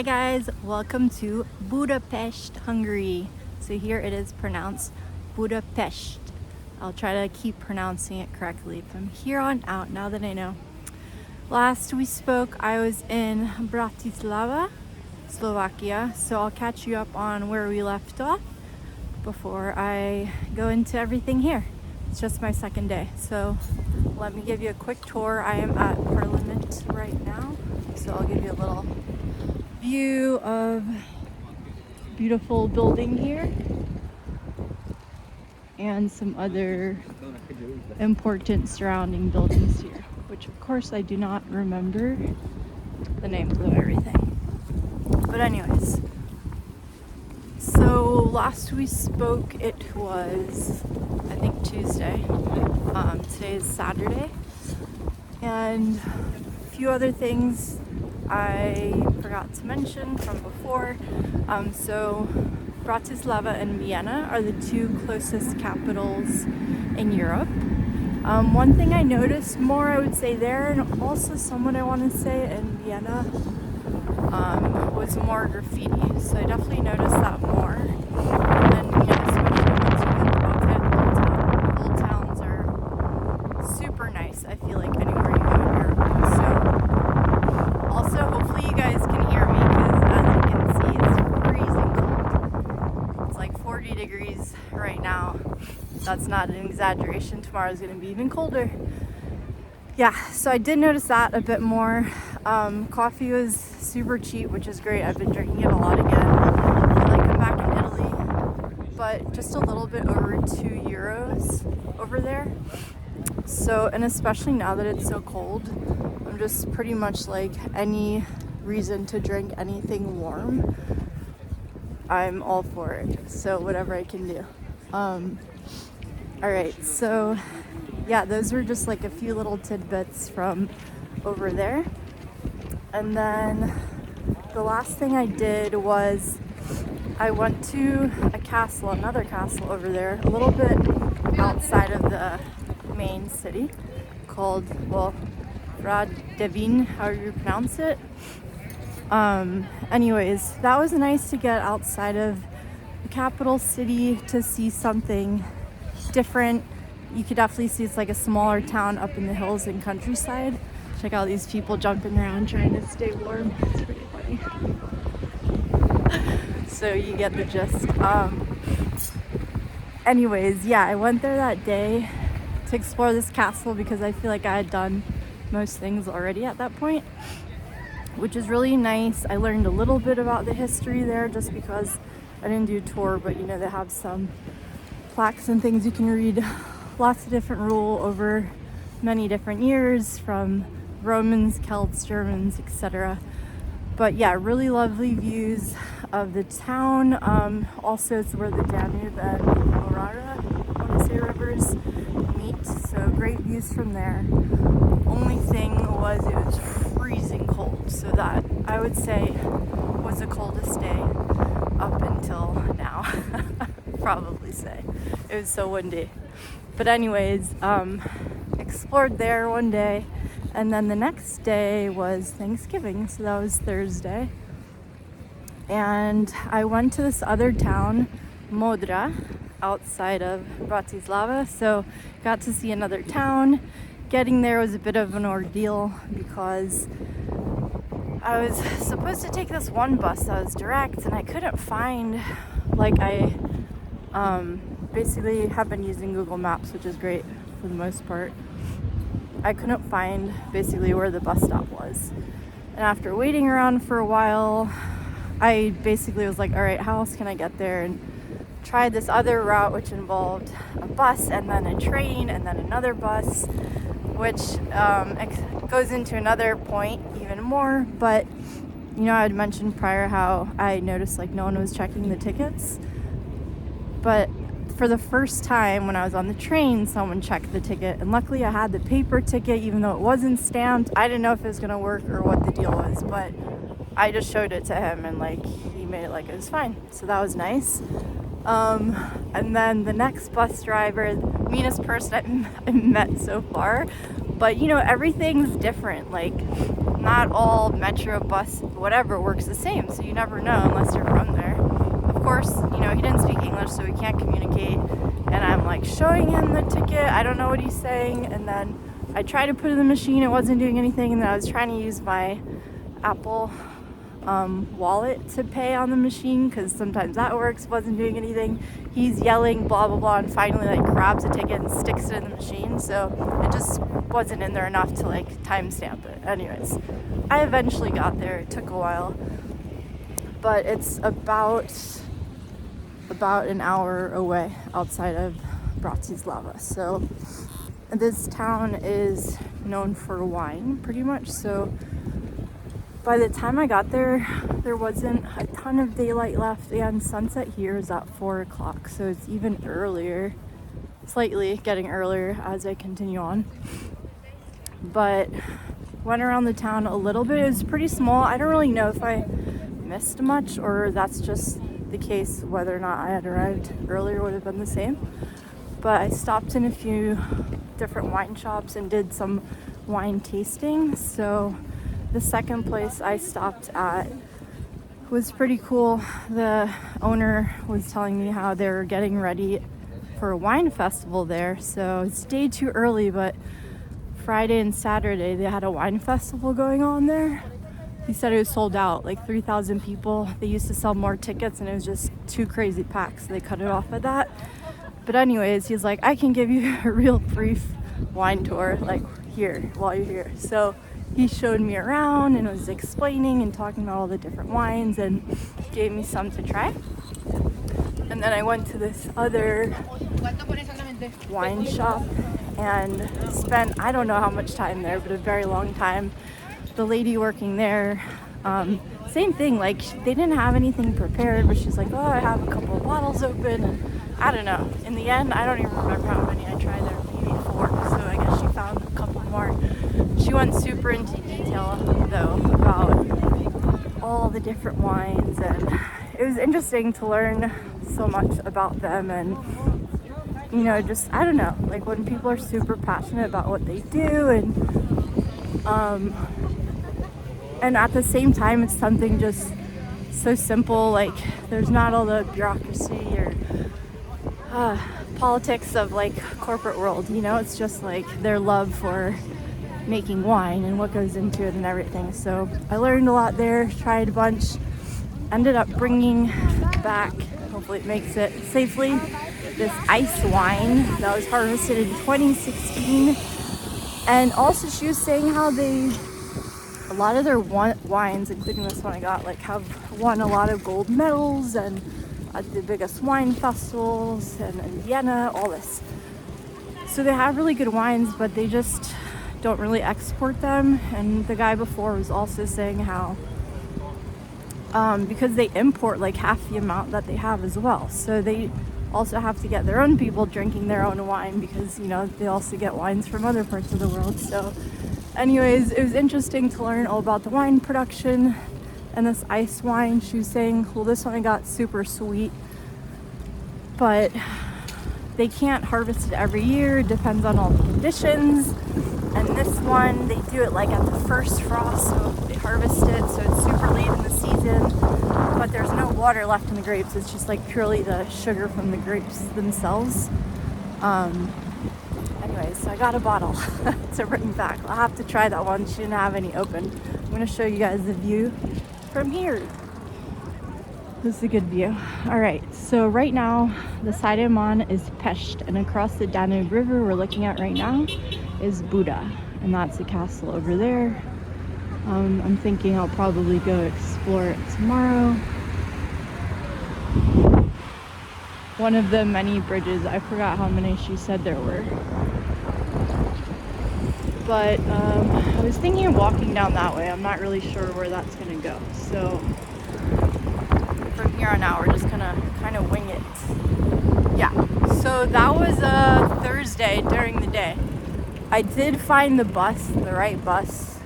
Hi guys, welcome to Budapest, Hungary. So here it is pronounced Budapest. I'll try to keep pronouncing it correctly from here on out, now that I know. Last we spoke, I was in Bratislava, Slovakia. So I'll catch you up on where we left off before I go into everything here. It's just my second day. So let me give you a quick tour. I am at Parliament right now. So I'll give you a little view of beautiful building here and some other important surrounding buildings here, which of course I do not remember the names of everything. But anyways, so last we spoke, it was I think Tuesday. Today is Saturday, and a few other things I forgot to mention from before. So Bratislava and Vienna are the two closest capitals in Europe. One thing I noticed more, I would say there, and also somewhat I want to say in Vienna, was more graffiti. So I definitely noticed that more. And especially once you get throughout old towns are super nice, I feel like, anywhere you go in Europe. So also, hopefully you guys can hear me, because as you can see, it's freezing cold. It's like 40 degrees right now. That's not an exaggeration. Tomorrow's going to be even colder. Yeah, so I did notice that a bit more. Coffee was super cheap, which is great. I've been drinking it a lot again. I feel like I'm back in Italy, but just a little bit over €2 over there. So, and especially now that it's so cold, I'm just pretty much like, any reason to drink anything warm, I'm all for it. So whatever I can do. Alright, so yeah, those were just like a few little tidbits from over there. And then the last thing I did was I went to a castle, another castle over there, a little bit outside of the main city, called, well, Hrad Devín, however you pronounce it. Anyways, that was nice to get outside of the capital city to see something different. You could definitely see it's like a smaller town up in the hills and countryside. Check out these people jumping around trying to stay warm. It's pretty funny. So you get the gist. Anyways, yeah, I went there that day to explore this castle because I feel like I had done most things already at that point, which is really nice. I learned a little bit about the history there just because I didn't do a tour, but you know, they have some plaques and things you can read. Lots of different rule over many different years, from Romans, Celts, Germans, etc. But yeah, really lovely views of the town. Also, it's where the Danube and Modra, I want to say, rivers meet. So great views from there. Only thing was it was freezing cold. So that, I would say, was the coldest day up until now. Probably say. It was so windy. But anyways, explored there one day, and then the next day was Thanksgiving, so that was Thursday. And I went to this other town, Modra, outside of Bratislava, so got to see another town. Getting there was a bit of an ordeal because I was supposed to take this one bus that was direct, and I couldn't find, like, I basically have been using Google Maps, which is great for the most part. I couldn't find basically where the bus stop was. And after waiting around for a while, I basically was like, all right, how else can I get there? And tried this other route, which involved a bus and then a train and then another bus, which goes into another point even more. But, you know, I had mentioned prior how I noticed like no one was checking the tickets. But for the first time when I was on the train, someone checked the ticket, and luckily I had the paper ticket, even though it wasn't stamped. I didn't know if it was gonna work or what the deal was, but I just showed it to him, and like he made it like it was fine. So that was nice. And then the next bus driver, meanest person I've met so far, but you know, everything's different. Like not all metro, bus, whatever works the same, so you never know unless you're from there. Of course, you know, he didn't speak English, so we can't communicate, and I'm like showing him the ticket, I don't know what he's saying, and then I tried to put it in the machine, it wasn't doing anything, and then I was trying to use my Apple wallet to pay on the machine, because sometimes that works, wasn't doing anything. He's yelling blah blah blah, and finally like grabs a ticket and sticks it in the machine, so it just wasn't in there enough to like timestamp it. Anyways, I eventually got there. It took a while, but it's about an hour away outside of Bratislava. So this town is known for wine pretty much, so by the time I got there, there wasn't a ton of daylight left, and sunset here is at 4 o'clock, so it's even earlier, slightly getting earlier as I continue on. But went around the town a little bit. It was pretty small. I don't really know if I missed much or that's just the case, whether or not I had arrived earlier would have been the same. But I stopped in a few different wine shops and did some wine tasting. So the second place I stopped at was pretty cool. The owner was telling me how they're getting ready for a wine festival there. So it's day too early, but Friday and Saturday they had a wine festival going on there. He said it was sold out, like 3,000 people. They used to sell more tickets and it was just too crazy packed, so they cut it off at that. But anyways, he's like, I can give you a real brief wine tour, like here, while you're here. So he showed me around and was explaining and talking about all the different wines and gave me some to try. And then I went to this other wine shop and spent, I don't know how much time there, but a very long time. The lady working there, same thing, like they didn't have anything prepared, but she's like, oh, I have a couple of bottles open, and I don't know. In the end, I don't even remember how many I tried there, maybe 4, so I guess she found a couple more. She went super into detail, though, about all the different wines, and it was interesting to learn so much about them, and, you know, just, I don't know, like when people are super passionate about what they do, and at the same time, it's something just so simple, like there's not all the bureaucracy or politics of like corporate world, you know, it's just like their love for making wine and what goes into it and everything. So I learned a lot there, tried a bunch, ended up bringing back, hopefully it makes it safely, this ice wine that was harvested in 2016. And also she was saying how a lot of their wines, including this one I got, like have won a lot of gold medals and at the biggest wine festivals and in Vienna, all this. So they have really good wines, but they just don't really export them. And the guy before was also saying how because they import like half the amount that they have as well, so they also have to get their own people drinking their own wine because, you know, they also get wines from other parts of the world. So anyways, it was interesting to learn all about the wine production and this ice wine. She was saying, well, this one I got super sweet, but they can't harvest it every year. It depends on all the conditions. And this one, they do it like at the first frost, so they harvest it, so it's super late in the season, but there's no water left in the grapes. It's just like purely the sugar from the grapes themselves. Anyways, so I got a bottle to bring back. I'll have to try that one. She didn't have any open. I'm going to show you guys the view from here. This is a good view. All right, so right now the side I'm on is Pest, and across the Danube River we're looking at right now is Buda, and that's the castle over there. I'm thinking I'll probably go explore it tomorrow. One of the many bridges, I forgot how many she said there were. But I was thinking of walking down that way. I'm not really sure where that's gonna go. So from here on out, we're just gonna kind of wing it. Yeah, so that was a Thursday during the day. I did find the bus, the right bus,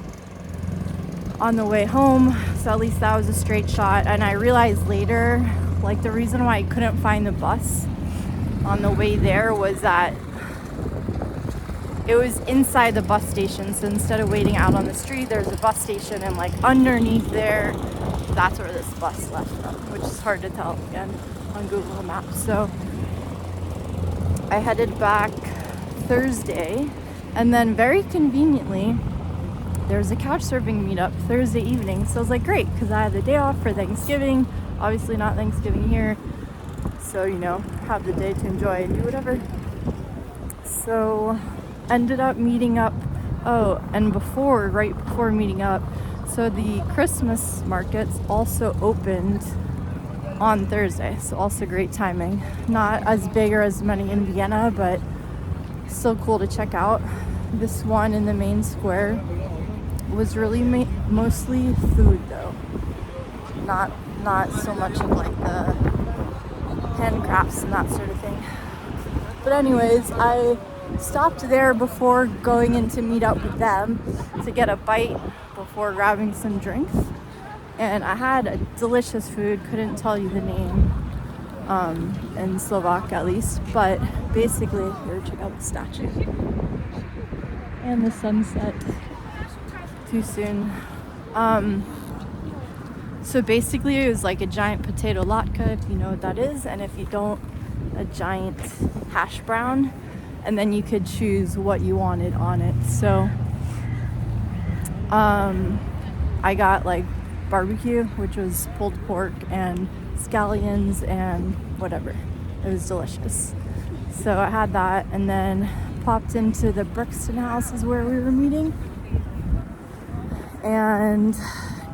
on the way home, so at least that was a straight shot. And I realized later, like the reason why I couldn't find the bus on the way there was that it was inside the bus station. So instead of waiting out on the street, there's a bus station, and like underneath there, that's where this bus left from, which is hard to tell again on Google Maps. So I headed back Thursday, and then very conveniently, there was a couch surfing meetup Thursday evening. So I was like, great, because I had the day off for Thanksgiving. Obviously not Thanksgiving here. So, you know, have the day to enjoy and do whatever. So ended up meeting up. Oh, and right before meeting up, so the Christmas markets also opened on Thursday. So also great timing. Not as big or as many in Vienna, but still cool to check out. This one in the main square was really mostly food though. Not so much of like the handcrafts and that sort of thing. But anyways, I stopped there before going in to meet up with them to get a bite before grabbing some drinks. And I had a delicious food, couldn't tell you the name in Slovak at least, but basically, here, check out the statue. And the sunset. Too soon. So basically it was like a giant potato latke, if you know what that is, and if you don't, a giant hash brown, and then you could choose what you wanted on it. So I got like barbecue, which was pulled pork and scallions and whatever. It was delicious. So I had that, and then popped into the Brixton house is where we were meeting, and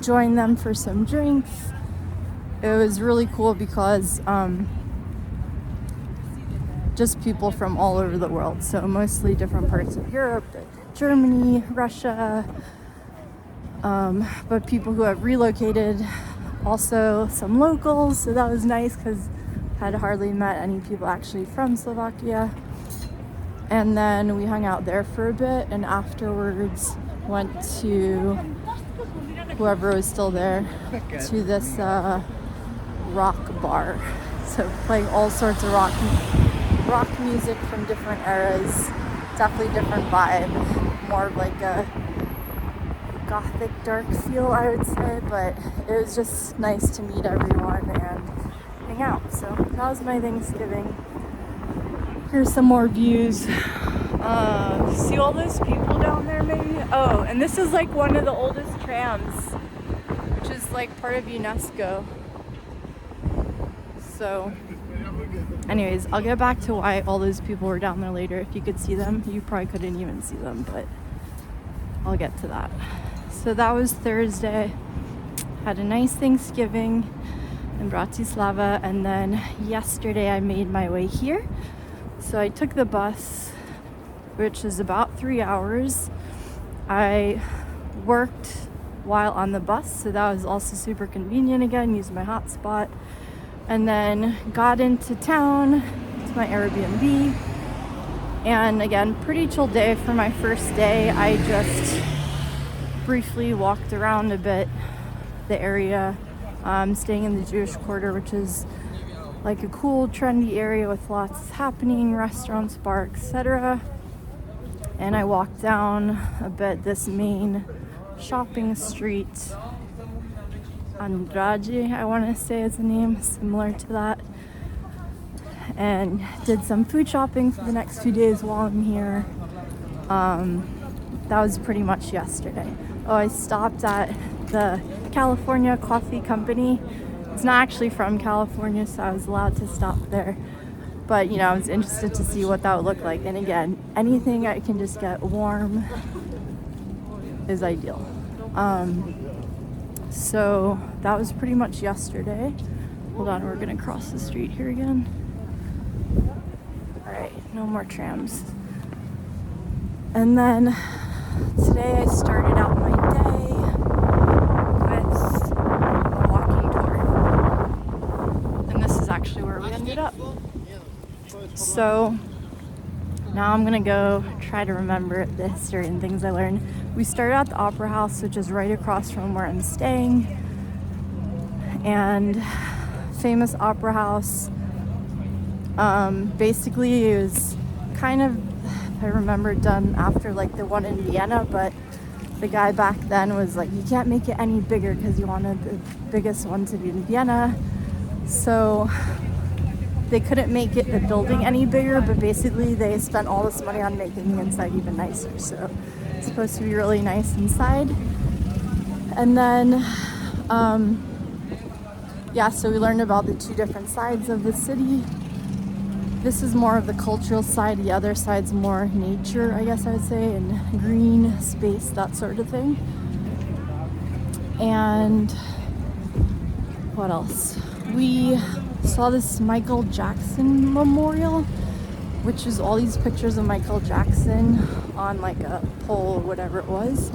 joined them for some drinks. It was really cool because just people from all over the world, so mostly different parts of Europe, Germany, Russia, but people who have relocated, also some locals, so that was nice because I had hardly met any people actually from Slovakia. And then we hung out there for a bit, and afterwards went to, whoever was still there, to this rock bar. So playing all sorts of rock music from different eras. Definitely different vibe. More of like a gothic dark feel, I would say, but it was just nice to meet everyone and hang out. So that was my Thanksgiving. Here's some more views. See all those people down there maybe? Oh, and this is like one of the oldest trams, which is like part of UNESCO. So anyways, I'll get back to why all those people were down there later. If you could see them, you probably couldn't even see them, but I'll get to that. So that was Thursday. Had a nice Thanksgiving in Bratislava, and then yesterday I made my way here. So I took the bus, which is about 3 hours. I worked while on the bus, so that was also super convenient again, used my hotspot. And then got into town to my Airbnb. And again, pretty chill day for my first day. I just briefly walked around a bit the area, staying in the Jewish Quarter, which is like a cool, trendy area with lots happening, restaurants, bar, etc. And I walked down a bit this main shopping street. Andrade, I want to say is the name, similar to that. And did some food shopping for the next few days while I'm here. That was pretty much yesterday. Oh, I stopped at the California Coffee Company. It's not actually from California, so I was allowed to stop there. But, you know, I was interested to see what that would look like. And again, anything I can just get warm is ideal. So that was pretty much yesterday. Hold on, we're gonna cross the street here again. All right, no more trams. And then today I started out my day with a walking tour. And this is actually where we ended up. So now I'm gonna go try to remember the history and things I learned. We started at the Opera House, which is right across from where I'm staying. And famous opera house. Basically it was kind of I remember, done after like the one in Vienna, but the guy back then was like, you can't make it any bigger because he wanted the biggest one to be in Vienna. So they couldn't make the building any bigger, but basically they spent all this money on making the inside even nicer. So it's supposed to be really nice inside. And then, yeah, so we learned about the two different sides of the city. This is more of the cultural side. The other side's more nature, I guess I would say, and green space, that sort of thing. And what else? We saw this Michael Jackson memorial, which is all these pictures of Michael Jackson on like a pole or whatever it was.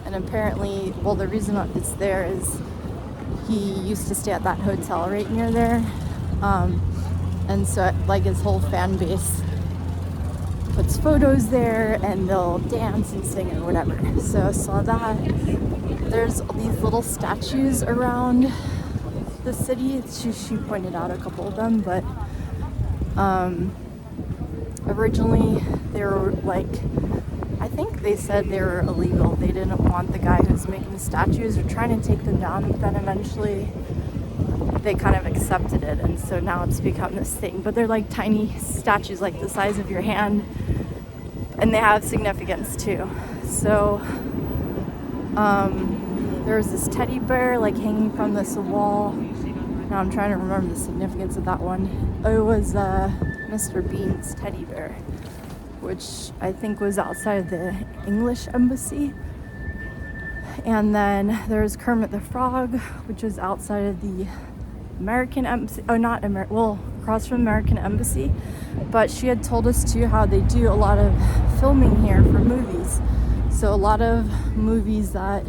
And apparently, well, the reason that it's there is he used to stay at that hotel right near there. And so like his whole fan base puts photos there and they'll dance and sing or whatever. So I saw that. There's these little statues around the city. She pointed out a couple of them, but originally they were like, I think they said they were illegal. They didn't want the guy who's making the statues or trying to take them down, but then eventually they kind of accepted it, and so now it's become this thing. But they're like tiny statues, like the size of your hand, and they have significance too. So there's this teddy bear like hanging from this wall. Now I'm trying to remember the significance of that one. It was Mr. Bean's teddy bear, which I think was outside of the English embassy. And then there's Kermit the Frog, which was outside of the American embassy. Oh, not American, well, across from American embassy. But she had told us too how they do a lot of filming here for movies. So a lot of movies that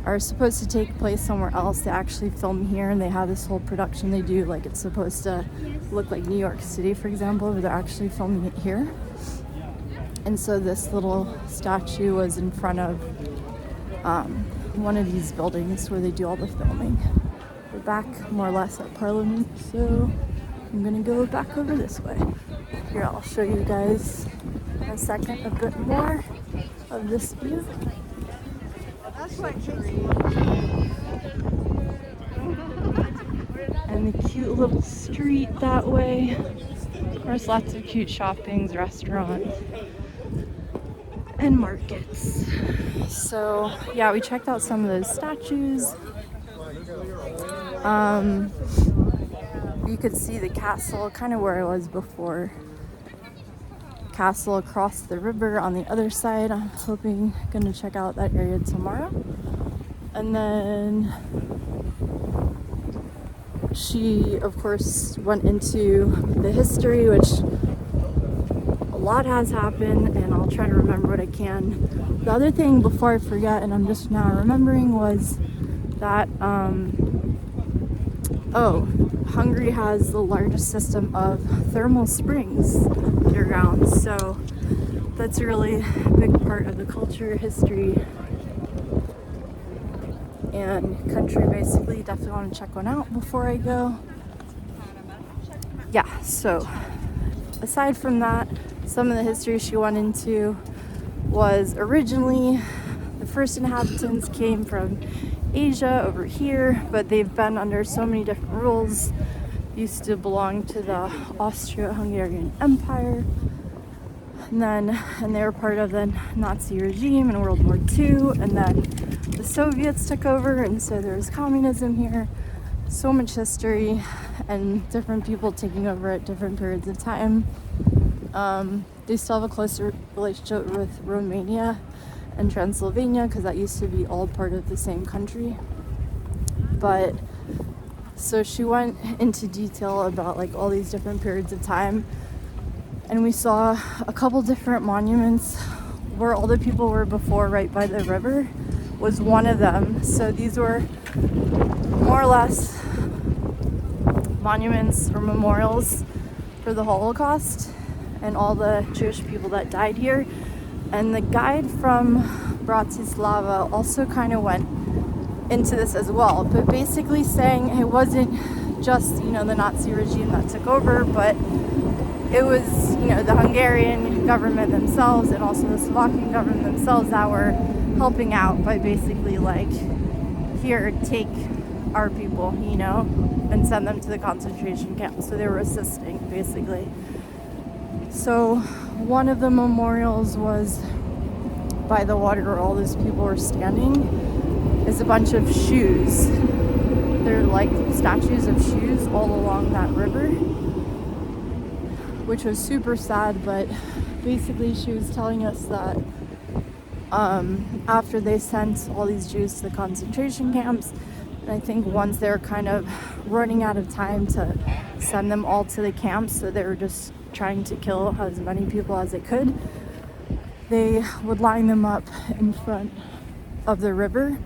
are supposed to take place somewhere else, they actually film here, and they have this whole production they do. Like it's supposed to look like New York City, for example, but they're actually filming it here. And so this little statue was in front of one of these buildings where they do all the filming. We're back more or less at Parliament, so I'm gonna go back over this way. Here, I'll show you guys in a second a bit more of this view. And the cute little street that way. Of course, lots of cute shoppings, restaurants, and markets. So yeah, we checked out some of those statues. You could see the castle kind of where I was before. Castle across the river on the other side. I'm gonna check out that area tomorrow. And then she of course went into the history, which a lot has happened, and I'll try to remember what I can. The other thing before I forget, and I'm just now remembering, was that Hungary has the largest system of thermal springs underground, so that's a really big part of the culture, history, and country. Basically, definitely want to check one out before I go. Yeah, so aside from that, some of the history she went into was originally the first inhabitants came from Asia over here, but they've been under so many different rules. Used to belong to the Austro-Hungarian Empire, and they were part of the Nazi regime in World War II, and then the Soviets took over, and so there was communism here. So much history and different people taking over at different periods of time. They still have a closer relationship with Romania and Transylvania, because that used to be all part of the same country. But so she went into detail about like all these different periods of time, and we saw a couple different monuments where all the people were before. Right by the river was one of them. So these were more or less monuments or memorials for the Holocaust and all the Jewish people that died here. And the guide from Bratislava also kind of went into this as well, but basically saying it wasn't just, the Nazi regime that took over, but it was, you know, the Hungarian government themselves and also the Slovakian government themselves that were helping out by basically like, here, take our people, you know, and send them to the concentration camp. So they were assisting, basically. So one of the memorials was by the water where all those people were standing is a bunch of shoes. They're like statues of shoes all along that river, which was super sad. But basically she was telling us that after they sent all these Jews to the concentration camps, and I think once they were kind of running out of time to send them all to the camps, so they were just trying to kill as many people as they could, they would line them up in front of the river,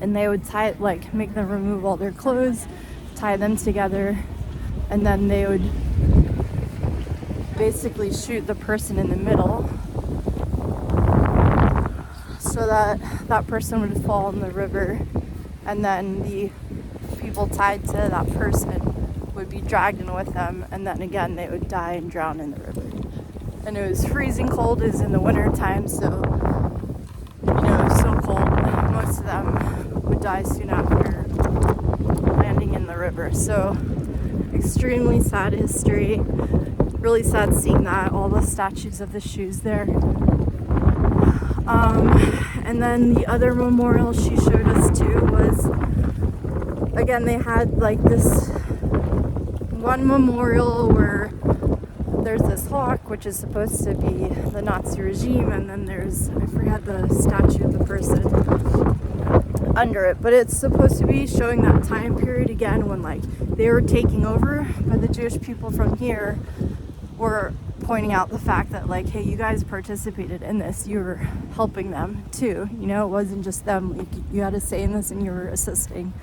and they would tie it, like make them remove all their clothes, tie them together, and then they would basically shoot the person in the middle so that that person would fall in the river, and then the people tied to that person would be dragged in with them, and then again they would die and drown in the river. And it was freezing cold. It was in the winter time, so you know, it was so cold. Most of them would die soon after landing in the river. So extremely sad history. Really sad seeing that, all the statues of the shoes there. And then the other memorial she showed us too was, again, they had like this one memorial where there's this hawk, which is supposed to be the Nazi regime, and then there's, I forget the statue of the person under it, but it's supposed to be showing that time period again when like they were taking over, but the Jewish people from here were pointing out the fact that like, hey, you guys participated in this, you were helping them too, you know, it wasn't just them, like, you had a say in this and you were assisting.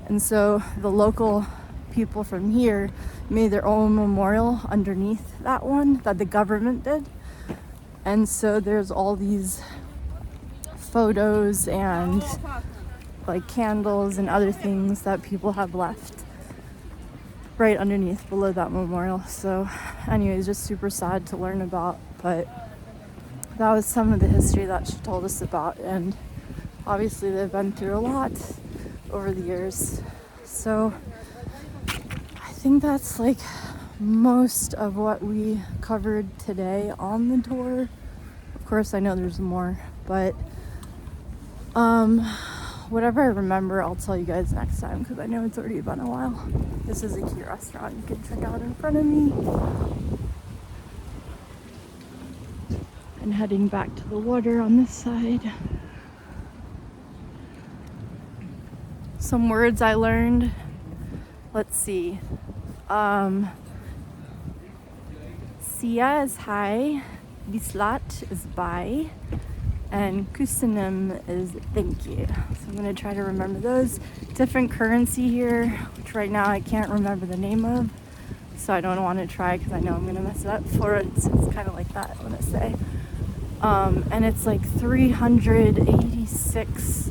And so the local people from here made their own memorial underneath that one that the government did. And so there's all these photos and like candles and other things that people have left right underneath below that memorial. So anyways, just super sad to learn about, but that was some of the history that she told us about, and obviously they've been through a lot over the years. So I think that's like most of what we covered today on the tour. Of course, I know there's more, but whatever I remember, I'll tell you guys next time, because I know it's already been a while. This is a cute restaurant you can check out in front of me. And heading back to the water on this side. Some words I learned. Let's see. Sia is hi, Bislat is bye, and Kusinum is thank you. So I'm going to try to remember those. Different currency here, which right now I can't remember the name of, so I don't want to try because I know I'm going to mess it up. Florence, it's kind of like that, I want to say. And it's like 386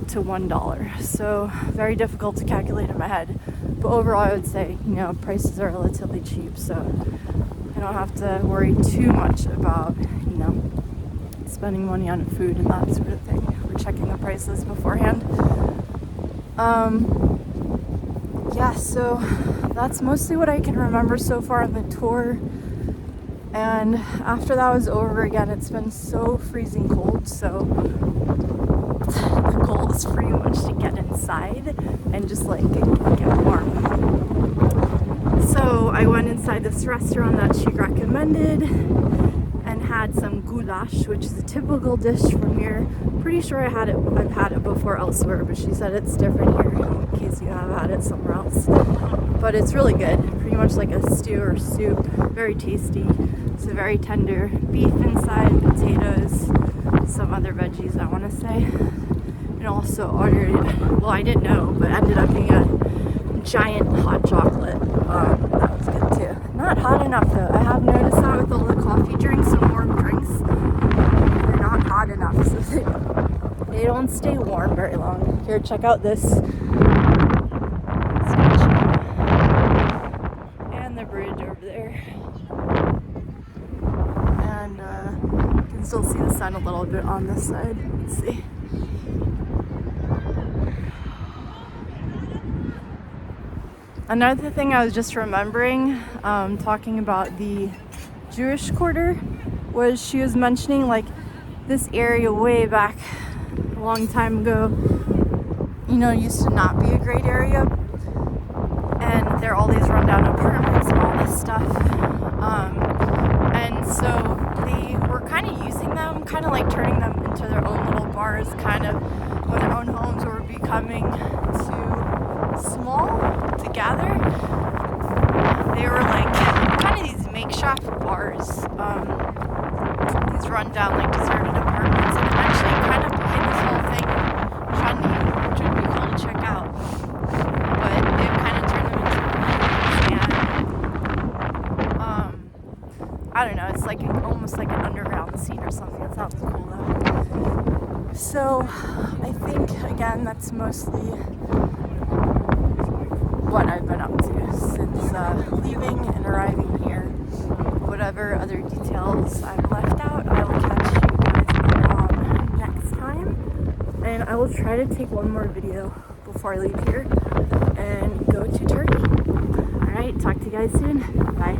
to $1, so very difficult to calculate in my head. But overall, I would say, you know, prices are relatively cheap, so I don't have to worry too much about, you know, spending money on food and that sort of thing. We're checking the prices beforehand. Yeah, so that's mostly what I can remember so far on the tour. And after that was over, again, it's been so freezing cold, so the goal is pretty much to get inside and just like get warm. So I went inside this restaurant that she recommended and had some goulash, which is a typical dish from here. Pretty sure I've had it before elsewhere, but she said it's different here in case you have had it somewhere else. But it's really good, pretty much like a stew or soup, very tasty. It's a very tender beef inside, potatoes, some other veggies I want to say. And also ordered, well, I didn't know, but ended up being a giant hot chocolate. That was good too. Not hot enough though. I have noticed that with all the coffee drinks and warm drinks, they're not hot enough, so they don't stay warm very long. Here, check out this statue and the bridge over there. still see the sun a little bit on this side. Let's see. Another thing I was just remembering, talking about the Jewish quarter, was she was mentioning like this area way back a long time ago, you know, used to not be a great area, and there are all these rundown apartments and all this stuff, and so they were kind of using them, kind of like turning them into their own little bars, kind of when their own homes were becoming too small to gather. They were like kind of these makeshift bars, these rundown like deserted apartments, and eventually kind of behind this whole thing, which would be cool to check out, but they've kind of turned them into bars, and I don't know, it's like almost like an underground scene or something. That sounds cool though. So I think again that's mostly what I've been up to since leaving and arriving here. Whatever other details I've left out, I will catch you guys on next time. And I will try to take one more video before I leave here and go to Turkey. Alright, talk to you guys soon. Bye.